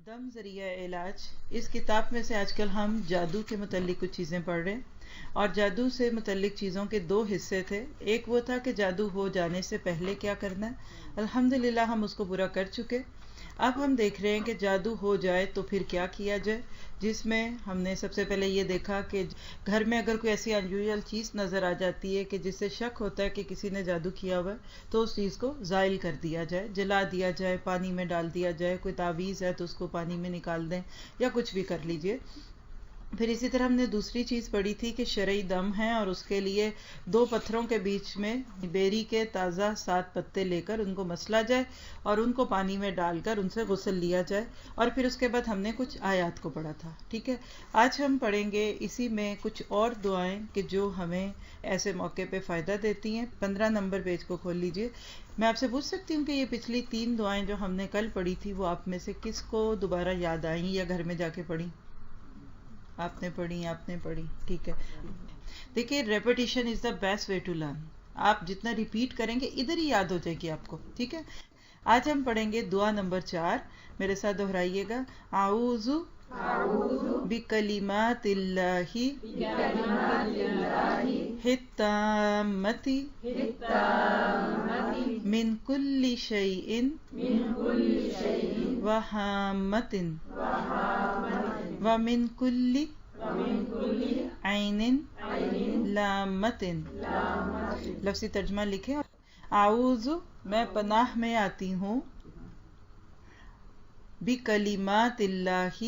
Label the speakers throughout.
Speaker 1: دم ذریعہ علاج اس کتاب میں سے آج کل ہم جادو کے متعلق کچھ چیزیں پڑھ رہے ہیں اور جادو سے متعلق چیزوں کے دو حصے تھے. ایک وہ تھا کہ جادو ہو جانے سے پہلے کیا کرنا ہے. الحمدللہ ہم اس کو پورا کر چکے. اب ہم دیکھ رہے ہیں کہ جادو ہو جائے تو پھر کیا کیا جائے، جس میں ہم نے سب سے پہلے یہ دیکھا کہ گھر میں اگر کوئی ایسی انیوژل چیز نظر آ جاتی ہے کہ جس سے شک ہوتا ہے کہ کسی نے جادو کیا ہوا ہے تو اس چیز کو زائل کر دیا جائے، جلا دیا جائے، پانی میں ڈال دیا جائے. کوئی تعویذ ہے تو اس کو پانی میں نکال دیں یا کچھ بھی کر لیجئے. پھر اسی طرح ہم نے دوسری چیز پڑھی تھی کہ شرعی دم ہے اور اس کے لیے دو پتھروں کے بیچ میں بیری کے تازہ 7 پتے لے کر ان کو مسلا جائے اور ان کو پانی میں ڈال کر ان سے غسل لیا جائے. اور پھر اس کے بعد ہم نے کچھ آیات کو پڑھا تھا. ٹھیک ہے، آج ہم پڑھیں گے اسی میں کچھ اور دعائیں کہ جو ہمیں ایسے موقع پہ فائدہ دیتی ہیں. 15 نمبر پیج کو کھول لیجئے. میں آپ سے پوچھ سکتی ہوں کہ یہ پچھلی 3 دعائیں جو ہم نے کل پڑھی تھی وہ آپ میں سے کس کو دوبارہ یاد آئیں یا گھر میں جا کے پڑھی؟ آپ نے پڑھی. ٹھیک ہے، دیکھیے repetition is the best way to learn. آپ جتنا ریپیٹ کریں گے ادھر ہی یاد ہو جائے گی آپ کو. ٹھیک ہے، آج ہم پڑھیں گے دعا نمبر 4. میرے ساتھ دہرائیے گا. اعوذ بکلمات اللہ التامۃ من کل شیء وہامۃ ومن کل عین لامۃ. لفظی ترجمہ لکھیں. اعوذ میں پناہ میں آتی ہوں، بکلمات اللہ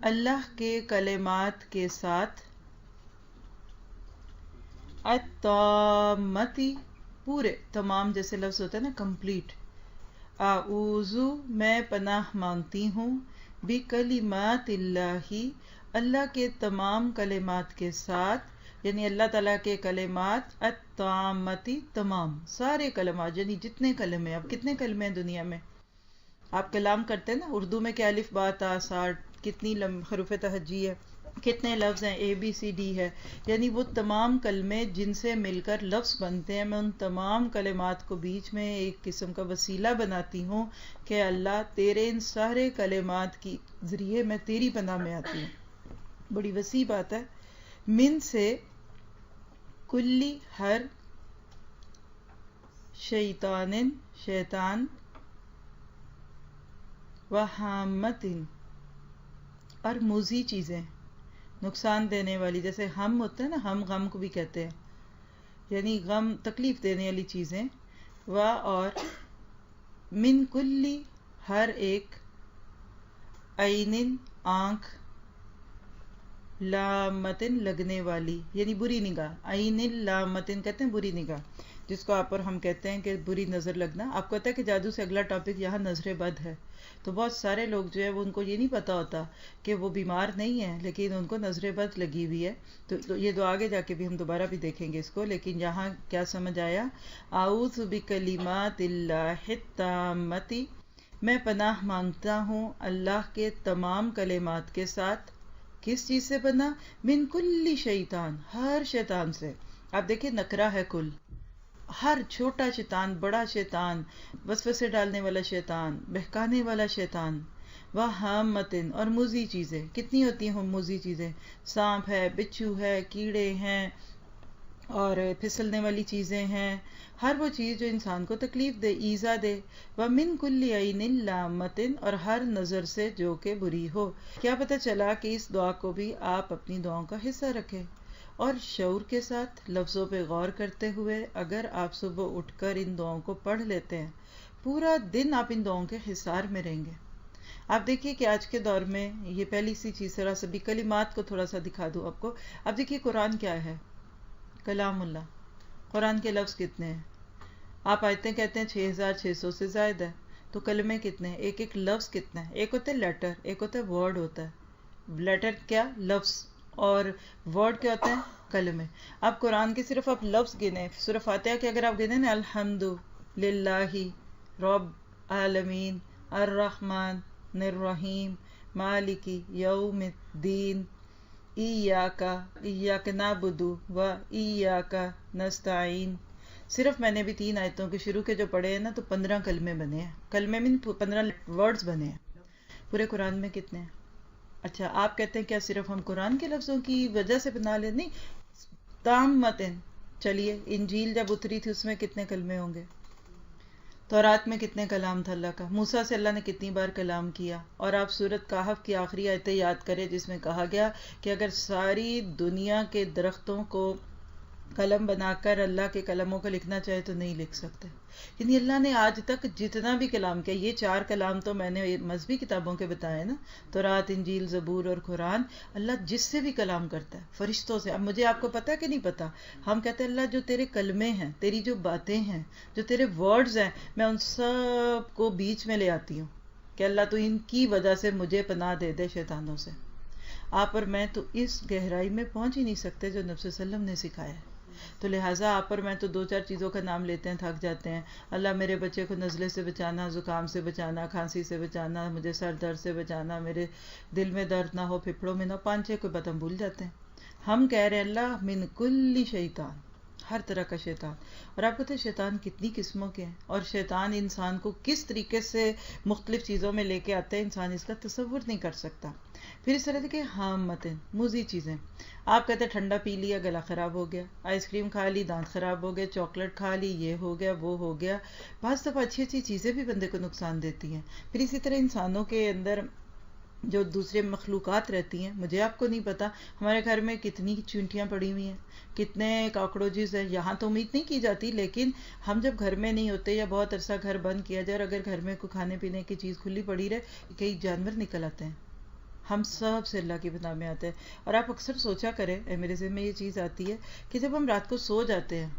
Speaker 1: اللہ کے کلمات کے ساتھ، التامۃ پورے تمام جیسے لفظ ہوتا ہے نا کمپلیٹ. اعوذ میں پناہ مانگتی ہوں، بکلمات اللہ اللہ کے تمام کلمات کے ساتھ، یعنی اللہ تعالیٰ کے کلمات، التامۃ تمام سارے کلمات، یعنی جتنے کلمے. اب کتنے کلمے ہیں دنیا میں؟ آپ کلام کرتے ہیں نا اردو میں کہ الف با تا سا کتنی حروف تہجی ہے، کتنے لفظ ہیں، اے بی سی ڈی ہے، یعنی وہ تمام کلمے جن سے مل کر لفظ بنتے ہیں. میں ان تمام کلمات کو بیچ میں ایک قسم کا وسیلہ بناتی ہوں کہ اللہ تیرے ان سارے کلمات کی ذریعے میں تیری پناہ میں آتی ہوں. بڑی وسیع بات ہے. من سے کلی ہر شیطان وہامت اور موذی چیزیں، نقصان دینے والی، جیسے ہم ہوتا ہے نا، ہم غم کو بھی کہتے ہیں، یعنی غم تکلیف دینے والی چیزیں. اور من کلی ہر ایک، عین آنکھ، لامتن لگنے والی یعنی بری نگاہ. عین لامتن کہتے ہیں بری نگاہ، جس کو آپ اور ہم کہتے ہیں کہ بری نظر لگنا. آپ کو پتا ہے کہ جادو سے اگلا ٹاپک یہاں نظر بد ہے. تو بہت سارے لوگ جو ہے وہ ان کو یہ نہیں پتا ہوتا کہ وہ بیمار نہیں ہیں لیکن ان کو نظر بد لگی ہوئی ہے. تو یہ دعا آگے جا کے بھی ہم دوبارہ بھی دیکھیں گے اس کو، لیکن یہاں کیا سمجھ آیا؟ اعوذ بکلمات اللہ التامۃ میں پناہ مانگتا ہوں اللہ کے تمام کلمات کے ساتھ. کس چیز سے پناہ؟ من کل شیطان ہر شیطان سے. آپ دیکھیں نکرہ ہے کل، ہر چھوٹا شیطان، بڑا شیطان، وسوسے ڈالنے والا شیطان، بہکانے والا شیطان. وہامتن اور موذی چیزیں. کتنی ہوتی ہیں موذی چیزیں؟ سانپ ہے، بچھو ہے، کیڑے ہیں اور پھسلنے والی چیزیں ہیں، ہر وہ چیز جو انسان کو تکلیف دے، ایذا دے. ومن کل عین لامۃ اور ہر نظر سے جو کہ بری ہو. کیا پتہ چلا کہ اس دعا کو بھی آپ اپنی دعاؤں کا حصہ رکھیں اور شعور کے ساتھ لفظوں پہ غور کرتے ہوئے اگر آپ صبح اٹھ کر ان دعاؤں کو پڑھ لیتے ہیں، پورا دن آپ ان دعاؤں کے حصار میں رہیں گے. آپ دیکھیے کہ آج کے دور میں یہ پہلی سی چیز ذرا سا بھی کلمات کو تھوڑا سا دکھا دوں آپ کو. اب دیکھیے قرآن کیا ہے؟ کلام اللہ. قرآن کے لفظ کتنے ہیں؟ آپ آیتیں کہتے ہیں 6600 سے زائد ہے، تو کلمے کتنے ہیں؟ ایک ایک لفظ کتنا ہے؟ ایک ہوتا ہے لیٹر، ایک ہوتا ہے ورڈ ہوتا ہے. لیٹر کیا؟ لفظ، اور ورڈ کیا ہوتا ہے؟ کلمے. اب قرآن کے صرف آپ لفظ گنے، سورہ فاتحہ کے اگر آپ گنے نا، الحمد للہ رب عالمین الرحمن الرحیم مالک یوم الدین ایاک نعبد و ایاک نستعین. صرف میں نے بھی 3 آیتوں کے شروع کے جو پڑھے ہیں نا تو 15 کلمے بنے ہیں. کلمے میں 15 ورڈز بنے ہیں. پورے قرآن میں کتنے ہیں؟ اچھا آپ کہتے ہیں کیا صرف ہم قرآن کے لفظوں کی وجہ سے بنا لیں؟ نہیں، تام متن. چلیے انجیل جب اتری تھی اس میں کتنے کلمے ہوں گے؟ تورات میں کتنے کلام تھا اللہ کا؟ موسیٰ سے اللہ نے کتنی بار کلام کیا؟ اور آپ سورۃ کہف کی آخری آیتیں یاد کریں جس میں کہا گیا کہ اگر ساری دنیا کے درختوں کو قلم بنا کر اللہ کے کلموں کو لکھنا چاہے تو نہیں لکھ سکتے. یعنی اللہ نے آج تک جتنا بھی کلام کیا، یہ 4 کلام تو میں نے مذہبی کتابوں کے بتائے نا، تورات، انجیل، زبور اور قرآن. اللہ جس سے بھی کلام کرتا ہے، فرشتوں سے. اب مجھے آپ کو پتا کہ نہیں پتا، ہم کہتے ہیں اللہ جو تیرے کلمے ہیں، تیری جو باتیں ہیں، جو تیرے ورڈز ہیں، میں ان سب کو بیچ میں لے آتی ہوں کہ اللہ تو ان کی وجہ سے مجھے پناہ دے دے شیطانوں سے. آپ اور میں تو اس گہرائی میں پہنچ ہی نہیں سکتے جو نبی صلی اللہ علیہ وسلم نے سکھایا ہے. تو لہٰذا آپ اور میں تو 2-4 چیزوں کا نام لیتے ہیں، تھک جاتے ہیں. اللہ میرے بچے کو نزلے سے بچانا، زکام سے بچانا، کھانسی سے بچانا، مجھے سر درد سے بچانا، میرے دل میں درد نہ ہو، پھپھڑوں میں نہ. 5-6 کوئی بات ہم بھول جاتے ہیں. ہم کہہ رہے ہیں اللہ من کل شیطان، ہر طرح کا شیطان. اور آپ کہتے ہیں شیطان کتنی قسموں کے ہیں، اور شیطان انسان کو کس طریقے سے مختلف چیزوں میں لے کے آتے ہیں، انسان اس کا تصور نہیں کر سکتا. پھر اس طرح دیکھیں حامتن، موزی چیزیں. آپ کہتے ہیں ٹھنڈا پی لیا گلا خراب ہو گیا، آئس کریم کھا لی دانت خراب ہو گئے، چاکلیٹ کھا لی یہ ہو گیا وہ ہو گیا. بعض دفعہ اچھی اچھی چیزیں بھی بندے کو نقصان دیتی ہیں. پھر اسی طرح انسانوں کے اندر جو دوسرے مخلوقات رہتی ہیں، مجھے آپ کو نہیں پتا ہمارے گھر میں کتنی چونٹیاں پڑی ہوئی ہیں، کتنے کاکروچز ہیں. یہاں تو امید نہیں کی جاتی، لیکن ہم جب گھر میں نہیں ہوتے یا بہت عرصہ گھر بند کیا جائے اور اگر گھر میں کوئی کھانے پینے کی چیز کھلی پڑی رہے، کئی جانور نکل آتے ہیں. ہم سب سے اللہ کی پناہ میں آتے ہیں. اور آپ اکثر سوچا کریں، میرے ذہن میں یہ چیز آتی ہے کہ جب ہم رات کو سو جاتے ہیں،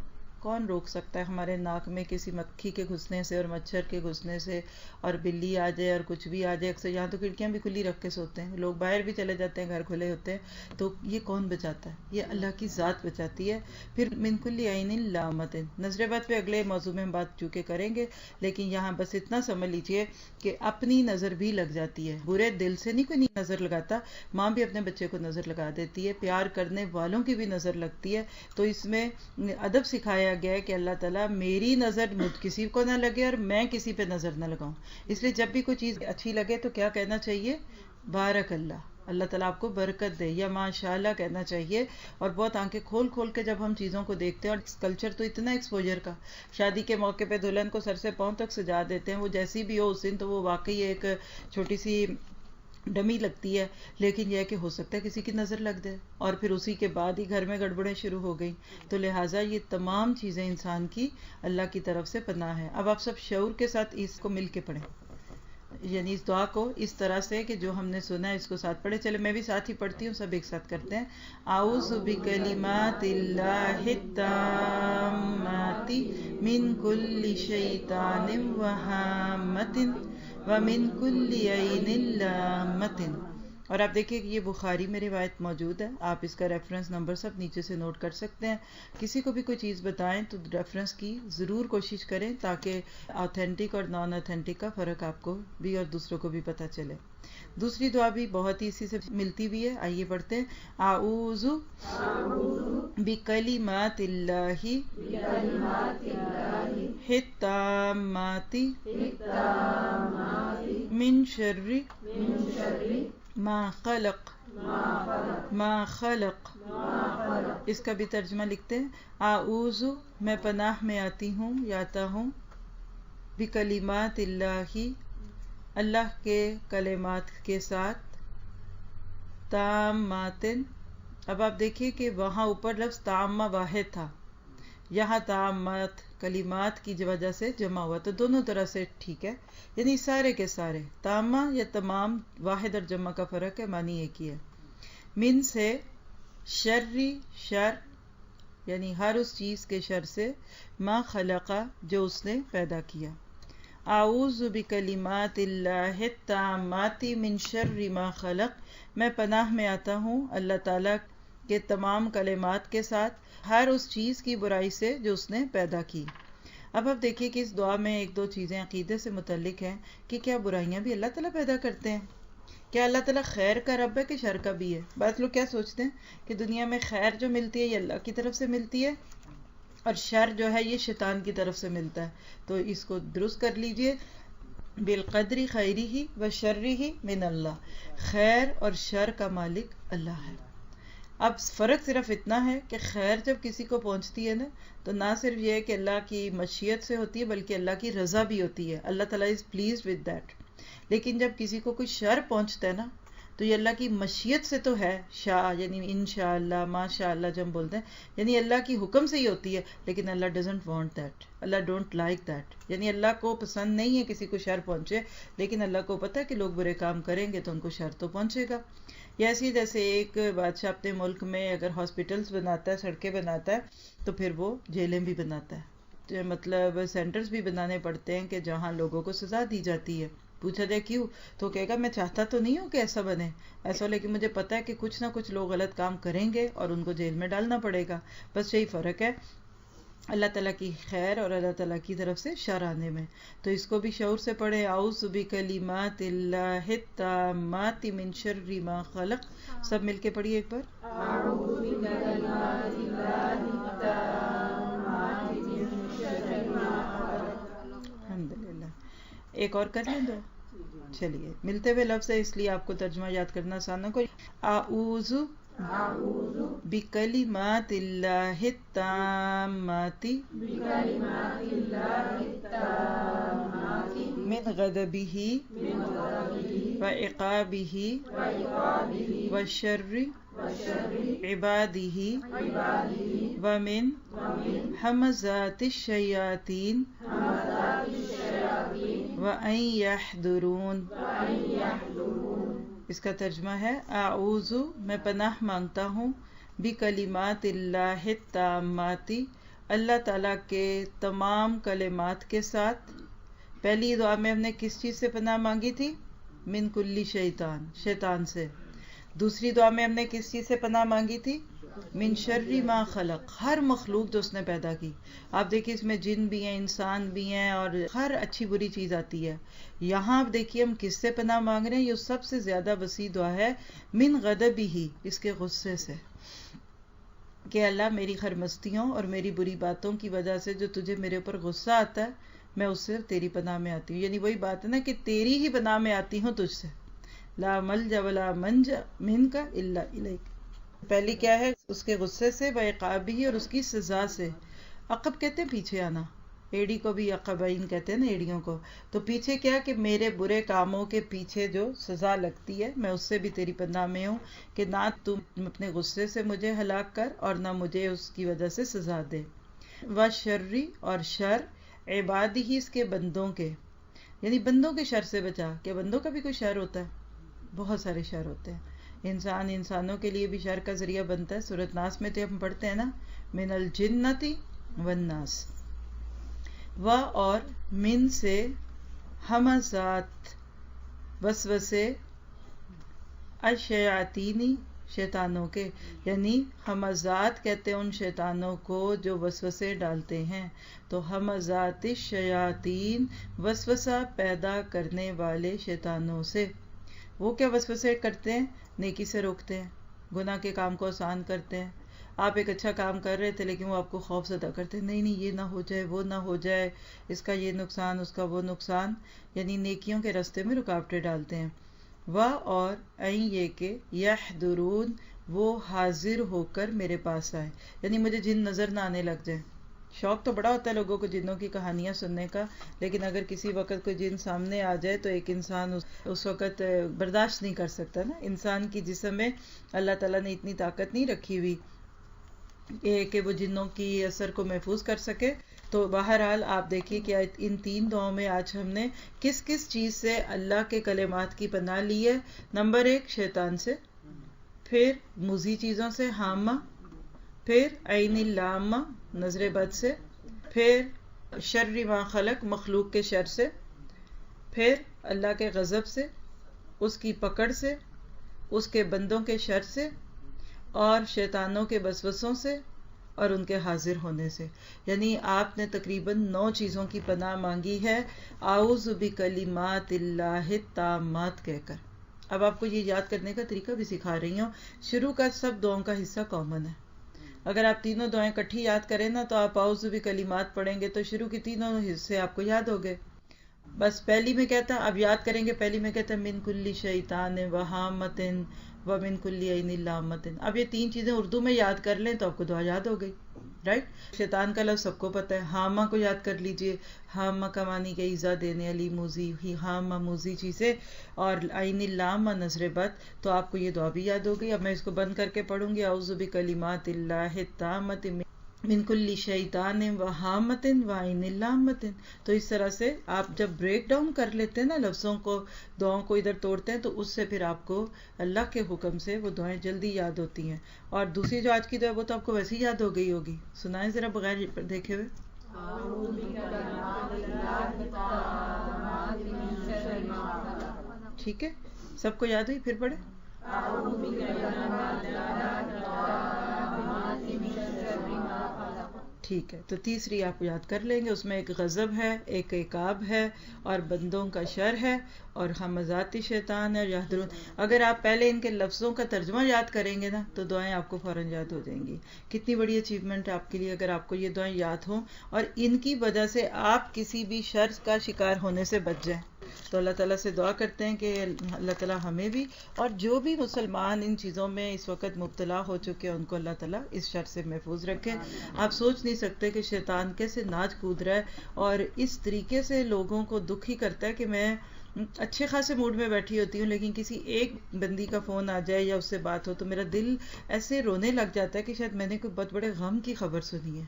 Speaker 1: کون روک سکتا ہے ہمارے ناک میں کسی مکھی کے گھسنے سے اور مچھر کے گھسنے سے، اور بلی آ جائے اور کچھ بھی آ جائے. اکثر یہاں تو کھڑکیاں بھی کھلی رکھ کے سوتے ہیں، لوگ باہر بھی چلے جاتے ہیں، گھر کھلے ہوتے ہیں. تو یہ کون بچاتا ہے؟ یہ اللہ کی ذات بچاتی ہے. پھر من کل عین لامۃ، نظر بد پہ اگلے موضوع میں ہم بات چونکہ کریں گے، لیکن یہاں بس اتنا سمجھ لیجئے کہ اپنی نظر بھی لگ جاتی ہے. برے دل سے نہیں کوئی نظر لگاتا، ماں بھی اپنے بچے کو نظر لگا دیتی ہے، پیار کرنے والوں کی بھی نظر لگتی ہے. تو اس میں ادب سکھایا گیا ہے کہ اللہ تعالیٰ میری نظر کسی کو نہ لگے اور میں کسی پہ نظر نہ لگاؤں. اس لیے جب بھی کوئی چیز اچھی لگے تو کیا کہنا چاہیے؟ بارک اللہ، اللہ تعالیٰ آپ کو برکت دے، یا ماشاء اللہ کہنا چاہیے. اور بہت آنکھیں کھول کھول کے جب ہم چیزوں کو دیکھتے ہیں، اور کلچر تو اتنا ایکسپوجر کا، شادی کے موقع پہ دلہن کو سر سے پاؤں تک سجا دیتے ہیں، وہ جیسی بھی ہو اس دن تو وہ واقعی ایک چھوٹی سی ڈمی لگتی ہے. لیکن یہ ہے کہ ہو سکتا ہے کسی کی نظر لگ جائے اور پھر اسی کے بعد ہی گھر میں گڑبڑیں شروع ہو گئی. تو لہٰذا یہ تمام چیزیں انسان کی اللہ کی طرف سے پناہ ہے. اب آپ سب شعور کے ساتھ اس کو مل کے پڑھیں، یعنی اس دعا کو اس طرح سے کہ جو ہم نے سنا ہے اس کو ساتھ پڑھے. چلے میں بھی ساتھ ہی پڑھتی ہوں، سب ایک ساتھ کرتے ہیں. اعوذ بکلمات اللہ التامات من کل شیطان وہامۃ ومن کل عین لامۃ. اور آپ دیکھیں کہ یہ بخاری میں روایت موجود ہے، آپ اس کا ریفرنس نمبر سب نیچے سے نوٹ کر سکتے ہیں. کسی کو بھی کوئی چیز بتائیں تو ریفرنس کی ضرور کوشش کریں تاکہ آتھینٹک اور نان آتھینٹک کا فرق آپ کو بھی اور دوسروں کو بھی پتہ چلے. دوسری دعا بھی بہت ہی اسی سے ملتی بھی ہے، آئیے پڑھتے ہیں. اعوذ بکلمات اللہ التامات من شر ما خلق. ما خلق اس کا بھی ترجمہ لکھتے ہیں. اعوذ میں پناہ میں آتی ہوں یا آتا ہوں، بکلمات اللہ اللہ کے کلمات کے ساتھ، تامات. اب آپ دیکھیے کہ وہاں اوپر لفظ تامہ واحد تھا، یہاں تامات کلمات کی وجہ سے جمع ہوا، تو دونوں طرح سے ٹھیک ہے، یعنی سارے کے سارے. تامہ یا تمام، واحد اور جمع کا فرق ہے، معنی ایک ہی ہے. من سے، شر شر یعنی ہر اس چیز کے شر سے، ما خلقا جو اس نے پیدا کیا. اعوذ بکلمات اللہ التامات من شر ما خلق، میں پناہ میں آتا ہوں اللہ تعالیٰ کے تمام کلمات کے ساتھ ہر اس چیز کی برائی سے جو اس نے پیدا کی. اب آپ دیکھیے کہ اس دعا میں ایک دو چیزیں عقیدے سے متعلق ہیں کہ کیا برائیاں بھی اللہ تعالیٰ پیدا کرتے ہیں؟ کیا اللہ تعالیٰ خیر کا رب ہے کہ شر کا بھی ہے؟ بعض لوگ کیا سوچتے ہیں کہ دنیا میں خیر جو ملتی ہے یہ اللہ کی طرف سے ملتی ہے اور شر جو ہے یہ شیطان کی طرف سے ملتا ہے. تو اس کو درست کر لیجئے. بالقدر خیرہ و شرہ من اللہ، خیر اور شر کا مالک اللہ ہے۔ اب فرق صرف اتنا ہے کہ خیر جب کسی کو پہنچتی ہے نا تو نہ صرف یہ ہے کہ اللہ کی مشیت سے ہوتی ہے بلکہ اللہ کی رضا بھی ہوتی ہے، اللہ تعالیٰ از پلیزڈ ود دیٹ۔ لیکن جب کسی کو کوئی شر پہنچتا ہے نا تو یہ اللہ کی مشیت سے تو ہے، شاء یعنی انشاءاللہ، ماشاء اللہ جب ہم بولتے ہیں یعنی اللہ کی حکم سے ہی ہوتی ہے، لیکن اللہ ڈزنٹ وانٹ دیٹ، اللہ ڈونٹ لائک دیٹ، یعنی اللہ کو پسند نہیں ہے کسی کو شر پہنچے، لیکن اللہ کو پتہ ہے کہ لوگ برے کام کریں گے تو ان کو شر تو پہنچے گا۔ ایسی جیسے ایک بادشاہ اپنے ملک میں اگر ہاسپٹلز بناتا ہے، سڑکیں بناتا ہے، تو پھر وہ جیلیں بھی بناتا ہے، مطلب سینٹرز بھی بنانے پڑتے ہیں کہ جہاں لوگوں کو سزا دی جاتی ہے۔ پوچھا جائے کیوں تو کہے گا میں چاہتا تو نہیں ہوں کہ ایسا بنے ایسا، لیکن مجھے پتا ہے کہ کچھ نہ کچھ لوگ غلط کام کریں گے اور ان کو جیل میں ڈالنا پڑے گا۔ بس یہی فرق ہے اللہ تعالیٰ کی خیر اور اللہ تعالیٰ کی طرف سے شر آنے میں۔ تو اس کو بھی شعور سے پڑھیں، اعوذ بکلمات اللہ التامات من شر ما خلق، سب مل کے پڑھیے ایک بار، اعوذ بکلمات اللہ التامات من شر ما خلق۔ الحمدللہ، ایک اور کر لیں دو، چلیے ملتے ہوئے لفظ ہے اس لیے آپ کو ترجمہ یاد کرنا آسان ہے۔ کوئی اعوذ بکلمات اللہ التامات من غضبہ وعقابہ وشر عبادہ ومن ہمزات الشیاطین وَأَن يَحْضُرُونَ۔ اس کا ترجمہ ہے اعوذ میں پناہ مانگتا ہوں، بکلمات اللہ التامات اللہ تعالیٰ کے تمام کلمات کے ساتھ۔ پہلی دعا میں ہم نے کس چیز سے پناہ مانگی تھی؟ من کل شیطان، شیطان سے۔ دوسری دعا میں ہم نے کس چیز سے پناہ مانگی تھی؟ من شر ما خلق، ہر مخلوق جو اس نے پیدا کی۔ آپ دیکھیے اس میں جن بھی ہیں، انسان بھی ہیں، اور ہر اچھی بری چیز آتی ہے۔ یہاں آپ دیکھیے ہم کس سے پناہ مانگ رہے ہیں، یہ سب سے زیادہ وسیع دعا ہے، من غضبہ، اس کے غصے سے، کہ اللہ میری خرمستیوں اور میری بری باتوں کی وجہ سے جو تجھے میرے اوپر غصہ آتا ہے میں اس سے تیری پناہ میں آتی ہوں۔ یعنی وہی بات ہے نا کہ تیری ہی پناہ میں آتی ہوں تجھ سے، لا ملجا ولا منجا منک الا الیک۔ پہلی کیا ہے؟ اس کے غصے سے، وعقابہ، اور اس کی سزا سے۔ عقب کہتے ہیں پیچھے آنا، ایڑی کو بھی عقبین کہتے ہیں نا، ایڑیوں کو۔ تو پیچھے کیا کہ میرے برے کاموں کے پیچھے جو سزا لگتی ہے میں اس سے بھی تیری پناہ میں ہوں، کہ نہ تم اپنے غصے سے مجھے ہلاک کر اور نہ مجھے اس کی وجہ سے سزا دے۔ وشر، اور شر، عبادہ، اس کے بندوں کے، یعنی بندوں کے شر سے بچا۔ کہ بندوں کا بھی کوئی شر ہوتا ہے؟ بہت سارے شر ہوتے ہیں۔ انسانوں کے لیے بھی شر کا ذریعہ بنتا ہے۔ سورۃ ناس میں تو ہم پڑھتے ہیں نا، من الجنۃ والناس، و اور من سے، ہمزات وسوسے، الشیاطین شیطانوں کے، یعنی ہمزات کہتے ہیں ان شیطانوں کو جو وسوسے ڈالتے ہیں۔ تو ہمزات الشیاطین، وسوسہ پیدا کرنے والے شیطانوں سے۔ وہ کیا وسوسے کرتے ہیں؟ نیکی سے روکتے ہیں، گناہ کے کام کو آسان کرتے ہیں۔ آپ ایک اچھا کام کر رہے تھے لیکن وہ آپ کو خوف زدہ کرتے ہیں، نہیں یہ نہ ہو جائے، وہ نہ ہو جائے، اس کا یہ نقصان، اس کا وہ نقصان، یعنی نیکیوں کے راستے میں رکاوٹیں ڈالتے ہیں۔ و اور این، یہ کہ یحضرون، وہ حاضر ہو کر میرے پاس آئے، یعنی مجھے جن نظر نہ آنے لگ جائیں۔ شوق تو بڑا ہوتا ہے لوگوں کو جنوں کی کہانیاں سننے کا، لیکن اگر کسی وقت کوئی جن سامنے آ جائے تو ایک انسان اس وقت برداشت نہیں کر سکتا نا۔ انسان کی جسم میں اللہ تعالیٰ نے اتنی طاقت نہیں رکھی ہوئی کہ وہ جنوں کی اثر کو محفوظ کر سکے۔ تو بہرحال آپ دیکھیے کہ ان تین دعاؤں میں آج ہم نے کس کس چیز سے اللہ کے کلمات کی پناہ لی ہے۔ نمبر 1 شیطان سے، پھر موذی چیزوں سے، حامہ، پھر عین اللامہ نظر بد سے، پھر شر ما خلق مخلوق کے شر سے، پھر اللہ کے غضب سے، اس کی پکڑ سے، اس کے بندوں کے شر سے، اور شیطانوں کے وسوسوں سے، اور ان کے حاضر ہونے سے۔ یعنی آپ نے تقریباً 9 چیزوں کی پناہ مانگی ہے اعوذ بکلمات اللہ التامات کہہ کر۔ اب آپ کو یہ یاد کرنے کا طریقہ بھی سکھا رہی ہوں۔ شروع کا سب دعاؤں کا حصہ کامن ہے، اگر آپ تینوں دعائیں کٹھی یاد کریں نا تو آپ اعوذ بکلمات پڑھیں گے تو شروع کی تینوں حصے آپ کو یاد ہو گئے۔ بس پہلی میں کہتا ہے، اب یاد کریں گے، پہلی میں کہتا ہے من کلی شیطان وہامتن ومن کلی عین لامتن. اب یہ تین چیزیں اردو میں یاد کر لیں تو آپ کو دعا یاد ہو گئی، رائٹ. شیطان کا لفظ سب کو پتہ ہے. ہامہ کو یاد کر لیجئے، ہامہ کا معنی کہ ایزا دینے والی، موزی ہی ہامہ موزی چیزیں، اور عین لامہ نظر بد. تو آپ کو یہ دعا بھی یاد ہو گئی. اب میں اس کو بند کر کے پڑھوں گی. اعوذ بکلمات اللہ التامۃ من کل شیطان وہامۃ وعین لامۃ. تو اس طرح سے آپ جب بریک ڈاؤن کر لیتے ہیں نا لفظوں کو، دعاؤں کو ادھر توڑتے ہیں، تو اس سے پھر آپ کو اللہ کے حکم سے وہ دعائیں جلدی یاد ہوتی ہیں. اور دوسری جو آج کی دعا وہ تو آپ کو ویسے ہی یاد ہو گئی ہوگی. سنائیں ذرا بغیر دیکھے ہوئے. ٹھیک ہے، سب کو یاد ہوئی؟ پھر پڑھے. ٹھیک ہے، تو تیسری آپ یاد کر لیں گے. اس میں ایک غضب ہے، ایک عقاب ہے، اور بندوں کا شر ہے، اور ہمزات شیطان ہے یحضرون. اگر آپ پہلے ان کے لفظوں کا ترجمہ یاد کریں گے نا تو دعائیں آپ کو فوراً یاد ہو جائیں گی. کتنی بڑی اچیومنٹ ہے آپ کے لیے اگر آپ کو یہ دعائیں یاد ہوں اور ان کی وجہ سے آپ کسی بھی شر کا شکار ہونے سے بچ جائیں. تو اللہ تعالیٰ سے دعا کرتے ہیں کہ اللہ تعالیٰ ہمیں بھی اور جو بھی مسلمان ان چیزوں میں اس وقت مبتلا ہو چکے ہیں ان کو اللہ تعالیٰ اس شر سے محفوظ رکھے. آپ سوچ نہیں سکتے کہ شیطان کیسے ناچ کود رہا ہے اور اس طریقے سے لوگوں کو دکھی کرتا ہے کہ میں اچھے خاصے موڈ میں بیٹھی ہوتی ہوں لیکن کسی ایک بندی کا فون آ جائے یا اس سے بات ہو تو میرا دل ایسے رونے لگ جاتا ہے کہ شاید میں نے کوئی بہت بڑے غم کی خبر سنی ہے.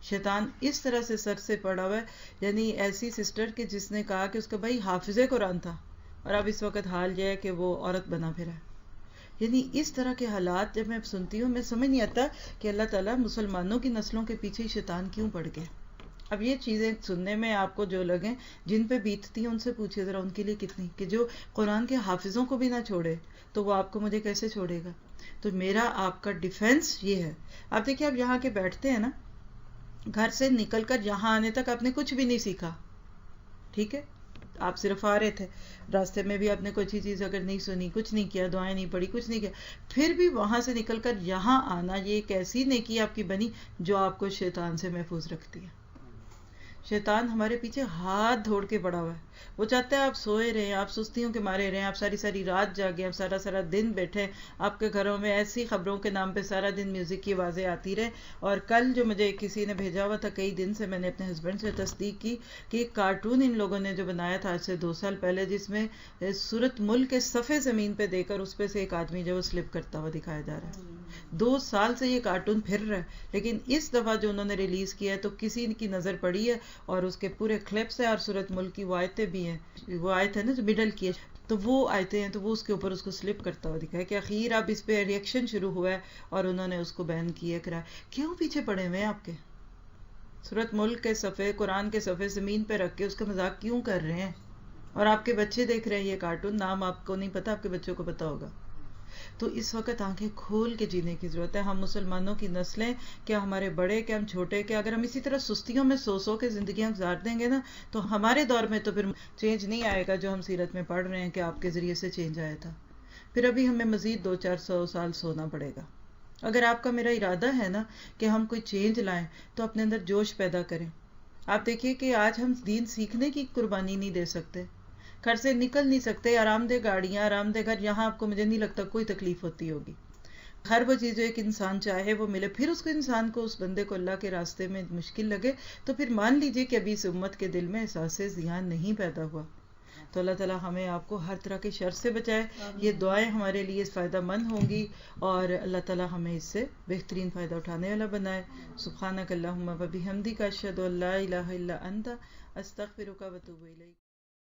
Speaker 1: شیطان اس طرح سے سر سے پڑا ہوا ہے. یعنی ایسی سسٹر کہ جس نے کہا کہ اس کا بھائی حافظ قرآن تھا اور اب اس وقت حال یہ ہے کہ وہ عورت بنا پھرا ہے. یعنی اس طرح کے حالات جب میں سنتی ہوں میں سمجھ نہیں آتا کہ اللہ تعالیٰ مسلمانوں کی نسلوں کے پیچھے شیطان کیوں پڑ گئے. اب یہ چیزیں سننے میں آپ کو جو لگیں جن پہ بیتتی ہیں ان سے پوچھیے ذرا ان کے لیے کتنی، کہ جو قرآن کے حافظوں کو بھی نہ چھوڑے تو وہ آپ کو مجھے کیسے چھوڑے گا. تو میرا آپ کا ڈیفینس یہ ہے. آپ دیکھیے آپ یہاں کے بیٹھتے ہیں نا، گھر سے نکل کر یہاں آنے تک آپ نے کچھ بھی نہیں سیکھا، ٹھیک ہے، آپ صرف آ رہے تھے، راستے میں بھی آپ نے کوئی اچھی چیز اگر نہیں سنی، کچھ نہیں کیا، دعائیں نہیں پڑھی، کچھ نہیں کیا، پھر بھی وہاں سے نکل کر یہاں آنا یہ ایک ایسی نیکی آپ کی بنی جو آپ کو شیطان سے محفوظ رکھتی ہے. شیطان ہمارے پیچھے ہاتھ دھوڑ کے پڑا ہوا ہے. وہ چاہتا ہے آپ سوئے رہیں، آپ سستیوں کے مارے رہیں، آپ ساری ساری رات جاگیں، آپ سارا سارا دن بیٹھیں، آپ کے گھروں میں ایسی خبروں کے نام پہ سارا دن میوزک کی آوازیں آتی رہیں. اور کل جو مجھے کسی نے بھیجا ہوا تھا، کئی دن سے میں نے اپنے ہسبینڈ سے تصدیق کی کہ ایک کارٹون ان لوگوں نے جو بنایا تھا آج سے 2 سال پہلے، جس میں سورت ملک کے صفحے زمین پہ دے کر اس پہ سے ایک آدمی جو سلپ کرتا ہوا دکھایا جا رہا ہے. 2 سال سے یہ کارٹون پھر رہا ہے، لیکن اس دفعہ جو انہوں نے ریلیز کیا ہے تو کسی کی نظر پڑی ہے اور اس کے پورے کلپس ہیں اور سورت ملک کی وہ آیتیں بھی ہیں. وہ آیت ہے نا جو مڈل کی ہے تو وہ آیتیں ہیں، تو وہ اس کے اوپر اس کو سلپ کرتا ہوا دکھا ہے کہ اخیر اب اس پہ ریئیکشن شروع ہوا ہے اور انہوں نے اس کو بین کیا کرا. کیوں پیچھے پڑے ہوئے ہیں آپ کے؟ سورت ملک کے صفحے، قرآن کے صفحے زمین پہ رکھ کے اس کا مذاق کیوں کر رہے ہیں؟ اور آپ کے بچے دیکھ رہے ہیں یہ کارٹون، نام آپ کو نہیں پتا، آپ کے بچوں کو پتا ہوگا. تو اس وقت آنکھیں کھول کے جینے کی ضرورت ہے. ہم مسلمانوں کی نسلیں، کیا ہمارے بڑے، کیا ہم چھوٹے، کیا اگر ہم اسی طرح سستیوں میں سو کے زندگیاں گزار دیں گے نا تو ہمارے دور میں تو پھر چینج نہیں آئے گا جو ہم سیرت میں پڑھ رہے ہیں کہ آپ کے ذریعے سے چینج آیا تھا. پھر ابھی ہمیں مزید 200-400 سال سونا پڑے گا. اگر آپ کا میرا ارادہ ہے نا کہ ہم کوئی چینج لائیں تو اپنے اندر جوش پیدا کریں. آپ دیکھیے کہ آج ہم دین سیکھنے کی قربانی نہیں دے سکتے، گھر سے نکل نہیں سکتے، آرام دہ گاڑیاں، آرام دہ گھر، یہاں آپ کو مجھے نہیں لگتا کوئی تکلیف ہوتی ہوگی. ہر وہ چیز جو ایک انسان چاہے وہ ملے. پھر اس کو انسان کو، اس بندے کو اللہ کے راستے میں مشکل لگے تو پھر مان لیجئے کہ ابھی اس امت کے دل میں احساس ذہان نہیں پیدا ہوا. تو اللہ تعالیٰ ہمیں آپ کو ہر طرح کے شر سے بچائے. یہ دعائیں ہمارے لیے فائدہ مند ہوں گی اور اللہ تعالیٰ ہمیں اس سے بہترین فائدہ اٹھانے والا بنائے. سبحانک اللہم و بحمدک، اشہد ان لا الہ الا انت، استغفرک و اتوب الیک.